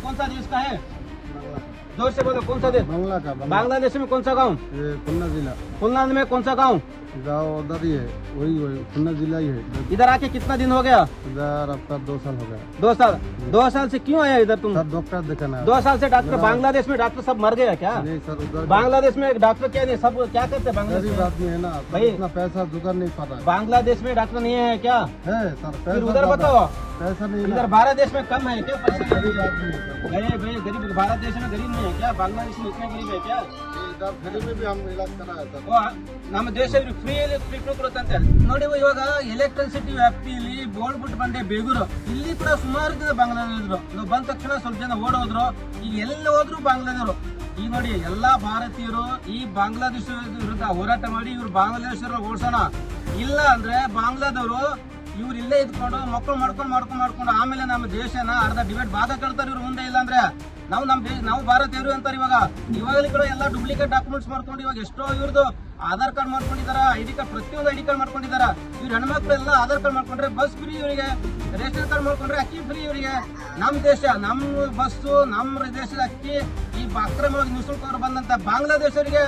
कौन सा देश का है? जोर से बोलो, कौन सा देश? बांग्लादेश में कौन सा गाँव? खुन्ना जिला। खुलना में कौन सा गाँव? गाँव उधर ही है, वही खुन्ना जिला ही है। इधर आके कितना दिन हो गया? इधर आपका 2 साल हो गया। 2 साल। 2 साल से क्यों आया इधर तुम? सर डॉक्टर दिखाना है। 2 साल से डॉक्टर, बांग्लादेश में डॉक्टर सब मर गया क्या? नहीं सर, उधर बांग्लादेश में डॉक्टर क्या नहीं, सब क्या करते हैं बांग्लादेश गरीब में? आदमी है ना, भाई, इतना पैसा जुगाड़ नहीं पाता बांग्लादेश में डॉक्टर नहीं है क्या? है सर। फिर पैसा उधर ज्यादा- बताओ, पैसा नहीं इधर ना, भारत देश में कम है क्या पैसा? गरीब आदमी है सर। गरीब, भारत देश में गरीब नहीं है क्या? बांग्लादेश में इतने गरीब है क्या? इधर गरीब में भी हम इलाज कराया सर। ನಮ್ಮ ದೇಶ ಫ್ರೀ ಕೊಡುತ್ತಂತೆ ನೋಡಿ. ಇವಾಗ ಎಲೆಕ್ಟ್ರಿಸಿಟಿ ವ್ಯಾಪ್ತಿಯಲ್ಲಿ ಬೋರ್ಡ್ ಬಿಟ್ಟು ಬಂದೆ ಬೇಗೂರು, ಇಲ್ಲಿ ಕೂಡ ಸುಮಾರು ಜನ ಬಾಂಗ್ಲಾದೇಶರು ಬಂದ ತಕ್ಷಣ ಸ್ವಲ್ಪ ಜನ ಓಡೋದ್ರು. ಈಗ ಎಲ್ಲ ಹೋದ್ರು ಬಾಂಗ್ಲಾದೇಶರು. ಈಗ ನೋಡಿ ಎಲ್ಲಾ ಭಾರತೀಯರು ಈ ಬಾಂಗ್ಲಾದೇಶ ವಿರುದ್ಧ ಹೋರಾಟ ಮಾಡಿ ಇವ್ರು ಬಾಂಗ್ಲಾದೇಶರ ಓಡಿಸೋಣ, ಇಲ್ಲ ಅಂದ್ರೆ ಬಾಂಗ್ಲಾದವರು ಇವ್ರು ಇಲ್ಲೇ ಇದ್ಕೊಂಡು ಮಕ್ಕಳು ಮಾಡ್ಕೊಂಡು ಆಮೇಲೆ ನಮ್ಮ ದೇಶನ ಅರ್ಧ ಡಿವೈಡ್ ಭಾಗ ಕಳ್ತಾರೆ ಇವ್ರು ಮುಂದೆ. ಇಲ್ಲ ಅಂದ್ರೆ ನಾವು ಭಾರತೀಯರು ಅಂತಾರೆ. ಇವಾಗಲೂ ಕೂಡ ಎಲ್ಲ ಡೂಪ್ಲಿಕೇಟ್ ಡಾಕ್ಯುಮೆಂಟ್ಸ್ ಮಾಡ್ಕೊಂಡು ಇವಾಗ ಎಷ್ಟೋ ಇವ್ರದ್ದು ಆಧಾರ್ ಕಾರ್ಡ್ ಮಾಡ್ಕೊಂಡಿದಾರ, ಐಡಿ ಕಾರ್ಡ್, ಪ್ರತಿಯೊಂದು ಐಡಿ ಕಾರ್ಡ್ ಮಾಡ್ಕೊಂಡಿದಾರ. ಇವ್ರು ಹೆಣ್ಮಕ್ಳು ಎಲ್ಲ ಆಧಾರ್ ಕಾರ್ಡ್ ಮಾಡ್ಕೊಂಡ್ರೆ ಬಸ್ ಫ್ರೀ ಇವರಿಗೆ, ರೇಷನ್ ಕಾರ್ಡ್ ಮಾಡ್ಕೊಂಡ್ರೆ ಅಕ್ಕಿ ಫ್ರೀ ಇವರಿಗೆ. ನಮ್ಮ ದೇಶ, ನಮ್ಮ ಬಸ್ಸು, ನಮ್ಮ ದೇಶದ ಅಕ್ಕಿ ಈ ಅಕ್ರಮವಾಗಿ ನುಸುಳ್ಕೊಂಡು ಬಂದಂತ ಬಾಂಗ್ಲಾದೇಶರಿಗೆ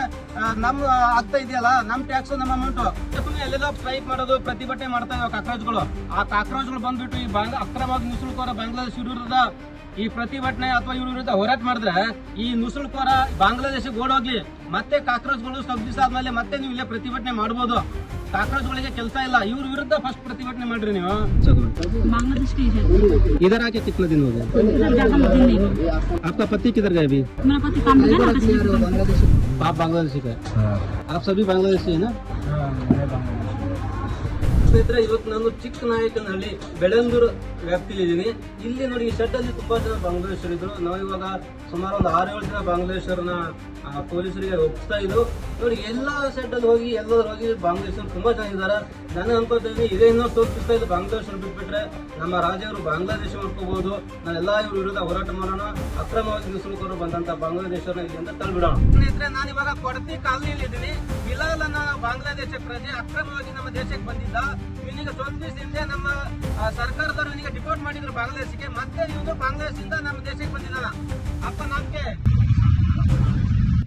ನಮ್ಮ ಆಗ್ತಾ ಇದೆಯಲ್ಲ, ನಮ್ಮ ಟ್ಯಾಕ್ಸ್, ನಮ್ಮ ಅಮೌಂಟ್ ಎಲ್ಲೆಲ್ಲ ಸ್ಟ್ರೈಕ್ ಮಾಡೋದು, ಪ್ರತಿಭಟನೆ ಮಾಡ್ತಾ ಇವಾಗ ಕಾಕ್ರೋಚ್ಗಳು. ಆ ಕಾಕ್ರೋಚ್ಗಳು ಬಂದ್ಬಿಟ್ಟು ಈ ಅಕ್ರಮವಾಗಿ ನುಸುಳ್ಕೋರ ಬಾಂಗ್ಲಾದೇಶ ವಿರುದ್ಧ ಈ ಪ್ರತಿಭಟನೆ ಅಥವಾ ಇವ್ರ ವಿರುದ್ಧ ಹೋರಾಟ ಮಾಡಿದ್ರೆ ಈ ನುಸುಳ್ಕೋರ ಬಾಂಗ್ಲಾದೇಶಕ್ಕೆ ಓಡೋಗ್ಲಿ, ಮತ್ತೆ ಕಾಕ್ರೋಚ್ಗಳು ಸ್ವಲ್ಪ ದಿವಸ ಆದ್ಮೇಲೆ ಮತ್ತೆ ನೀವು ಇಲ್ಲೇ ಪ್ರತಿಭಟನೆ ಮಾಡ್ಬೋದು. ಕಾಕ್ರೋಚ್ಗಳಿಗೆ ಕೆಲಸ ಇಲ್ಲ, ಇವ್ರ ವಿರುದ್ಧ ಫಸ್ಟ್ ಪ್ರತಿಭಟನೆ ಮಾಡ್ರಿ ನೀವು. बांग्लादेश के है। इधर आके कितना दिन हो गया? ज्यादा दिन नहीं। आपका पति किधर गए अभी? मेरा पति काम कर रहा है ना। आप बांग्लादेशी का? आप सभी बांग्लादेशी है ना? ಸ್ನೇಹಿತರೆ, ಇವತ್ತು ನಾನು ಚಿಕ್ಕನಾಯಕನಹಳ್ಳಿ ಬೆಳಂದೂರು ವ್ಯಾಪ್ತಿಯಲ್ಲಿದ್ದೀನಿ. ಇಲ್ಲಿ ನೋಡಿ ಈ ಶೆಡ್ ಅಲ್ಲಿ ತುಂಬಾ ಜನ ಬಾಂಗ್ಲಾದೇಶರು ಇದ್ರು. ನಾವು ಇವಾಗ ಸುಮಾರು ಒಂದು 6-7 ಜನ ಬಾಂಗ್ಲಾದೇಶರನ್ನ ಪೊಲೀಸರಿಗೆ ಒಪ್ಪಿಸ್ತಾ ಇದ್ರು. ನೋಡಿ ಎಲ್ಲಾ ಶೆಡ್ ಅಲ್ಲಿ ಹೋಗಿ ಎಲ್ಲರೂ ಹೋಗಿ ಬಾಂಗ್ಲಾದೇಶರು ತುಂಬಾ ಜನ ಇದ್ದಾರೆ. ನಾನು ಅನ್ಕೋತೀನಿ ಇದೇ ಇನ್ನೊಂದು ತೋರಿಸ್ತಾ ಇದ್ದು ಬಾಂಗ್ಲಾದೇಶರು ಬಿಟ್ಬಿಟ್ರೆ ನಮ್ಮ ರಾಜ್ಯವರು ಬಾಂಗ್ಲಾದೇಶ ಮಾಡ್ಕೋಬಹುದು. ನಾವೆಲ್ಲ ಇವ್ರ ವಿರುದ್ಧ ಹೋರಾಟ ಮಾಡೋಣ, ಅಕ್ರಮವಾಗಿ ನುಸುಳುಕೋರು ಬಂದಂತ ಬಾಂಗ್ಲಾದೇಶರನ್ನ ಇಲ್ಲಿಂದ ತಳ್ಳಿಬಿಡೋಣ. ಸ್ನೇಹಿತರೆ, ನಾನು ಇವಾಗ ಕೊಡತಿ ಕಾಲನಿಯಲ್ಲಿ ಇದ್ದೀನಿ. ಬಿಲಾಲ್ ಅನ್ನೋ ಬಾಂಗ್ಲಾದೇಶ ಪ್ರಜೆ ಅಕ್ರಮವಾಗಿ ನಮ್ಮ ದೇಶಕ್ಕೆ ಬಂದಿದ್ದ. ಇವನಿಗೆ ಸ್ವಲ್ಪ ದಿವಸ ಹಿಂದೆ ನಮ್ಮ ಸರ್ಕಾರದವರು ಇವನಿಗೆ ಡಿಪೋರ್ಟ್ ಮಾಡಿದ್ರು ಬಾಂಗ್ಲಾದೇಶಕ್ಕೆ. ಮತ್ತೆ ಇವನು ಬಾಂಗ್ಲಾದೇಶದಿಂದ ನಮ್ಮ ದೇಶಕ್ಕೆ ಬಂದಿದ್ದಾನ. ಅಪ್ಪ ನಾಮಕ್ಕೆ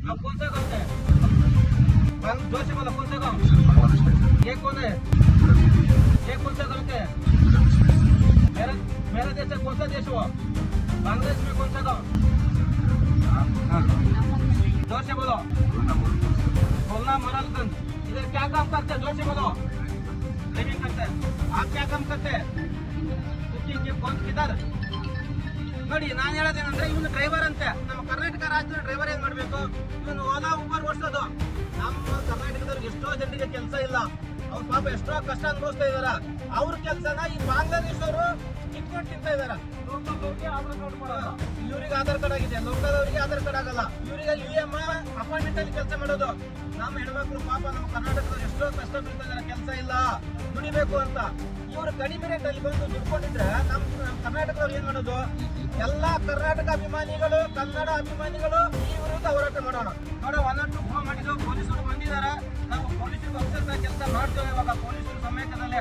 अब कौन सा गाँव है? जोर से बोलो, कौन सा गाँव? ये कौन है? ये कौन सा गाँव है? मेरा देश है, कौन सा देश हुआ? बांग्लादेश में कौन सा गाँव? जोर से बोलो। बोलना मरलगंज। इधर क्या काम करते हैं? जोर से बोलो। ड्राइविंग करते हैं। आप क्या काम करते हैं? कुकिंग, कौन किधर? ನೋಡಿ, ನಾನು ಹೇಳೋದೇನಂದ್ರೆ ಇವನು ಡ್ರೈವರ್ ಅಂತೆ. ನಮ್ಮ ಕರ್ನಾಟಕ ರಾಜ್ಯದ ಡ್ರೈವರ್ ಏನ್ ಮಾಡ್ಬೇಕು? ಇವನು ಓಲಾ ಉಬರ್ ಓಡಿಸೋದು. ನಮ್ಮ ಕರ್ನಾಟಕದವ್ರಿಗೆ ಎಷ್ಟೋ ಜನರಿಗೆ ಕೆಲಸ ಇಲ್ಲ, ಅವ್ರ ಪಾಪ ಎಷ್ಟೋ ಕಷ್ಟ ಅನುಭವಿಸ್ತಾ ಇದಾರ. ಅವ್ರ ಕೆಲಸನ ಈ ಬಾಂಗ್ಲಾದೇಶವರು ಕಿತ್ಕೊಂಡು ತಿಂತಾ ಇದಾರ. ಇವ್ರಿಗೆ ಆಧಾರ್ ಕಾರ್ಡ್ ಆಗಿದೆ, ಲೋಕದವರಿಗೆ ಆಧಾರ್ ಕಾರ್ಡ್ ಆಗಲ್ಲ. ಇವರಿಗೆ UM ಅಪಾಯಿಂಟ್ಮೆಂಟ್ ಅಲ್ಲಿ ಕೆಲಸ ಮಾಡೋದು. ನಮ್ಮ ಹೆಣ್ಮಕ್ಳು ಪಾಪ ನಮ್ಮ ಕರ್ನಾಟಕದವ್ರು ಎಷ್ಟೋ ಕಷ್ಟ ಬೀಳ್ತಾ ಇದಾರೆ, ಕೆಲಸ ಇಲ್ಲ, ದುಡಿಬೇಕು ಅಂತ. ಇವರು ಕಡಿಮೆ ರೇಟ್ ಅಲ್ಲಿ ಬಂದು ದುಡ್ಕೊಂಡಿದ್ರೆ ನಮ್ಮ ಕರ್ನಾಟಕದವ್ರು ಏನ್ ಮಾಡೋದು? ಎಲ್ಲಾ ಕರ್ನಾಟಕ ಅಭಿಮಾನಿಗಳು, ಕನ್ನಡ ಅಭಿಮಾನಿಗಳು ಈ ವಿರುದ್ಧ ಹೋರಾಟ ಮಾಡೋಣ. ನೋಡ, 102 ಫೋನ್ ಮಾಡಿದ್ರು, ಪೊಲೀಸರು ಬಂದಿದ್ದಾರೆ. ನಾವು ಪೊಲೀಸರು ಕೆಲಸ ಮಾಡ್ತೇವೆ. ಇವಾಗ ಪೊಲೀಸರು ಸಮೇತದಲ್ಲೇ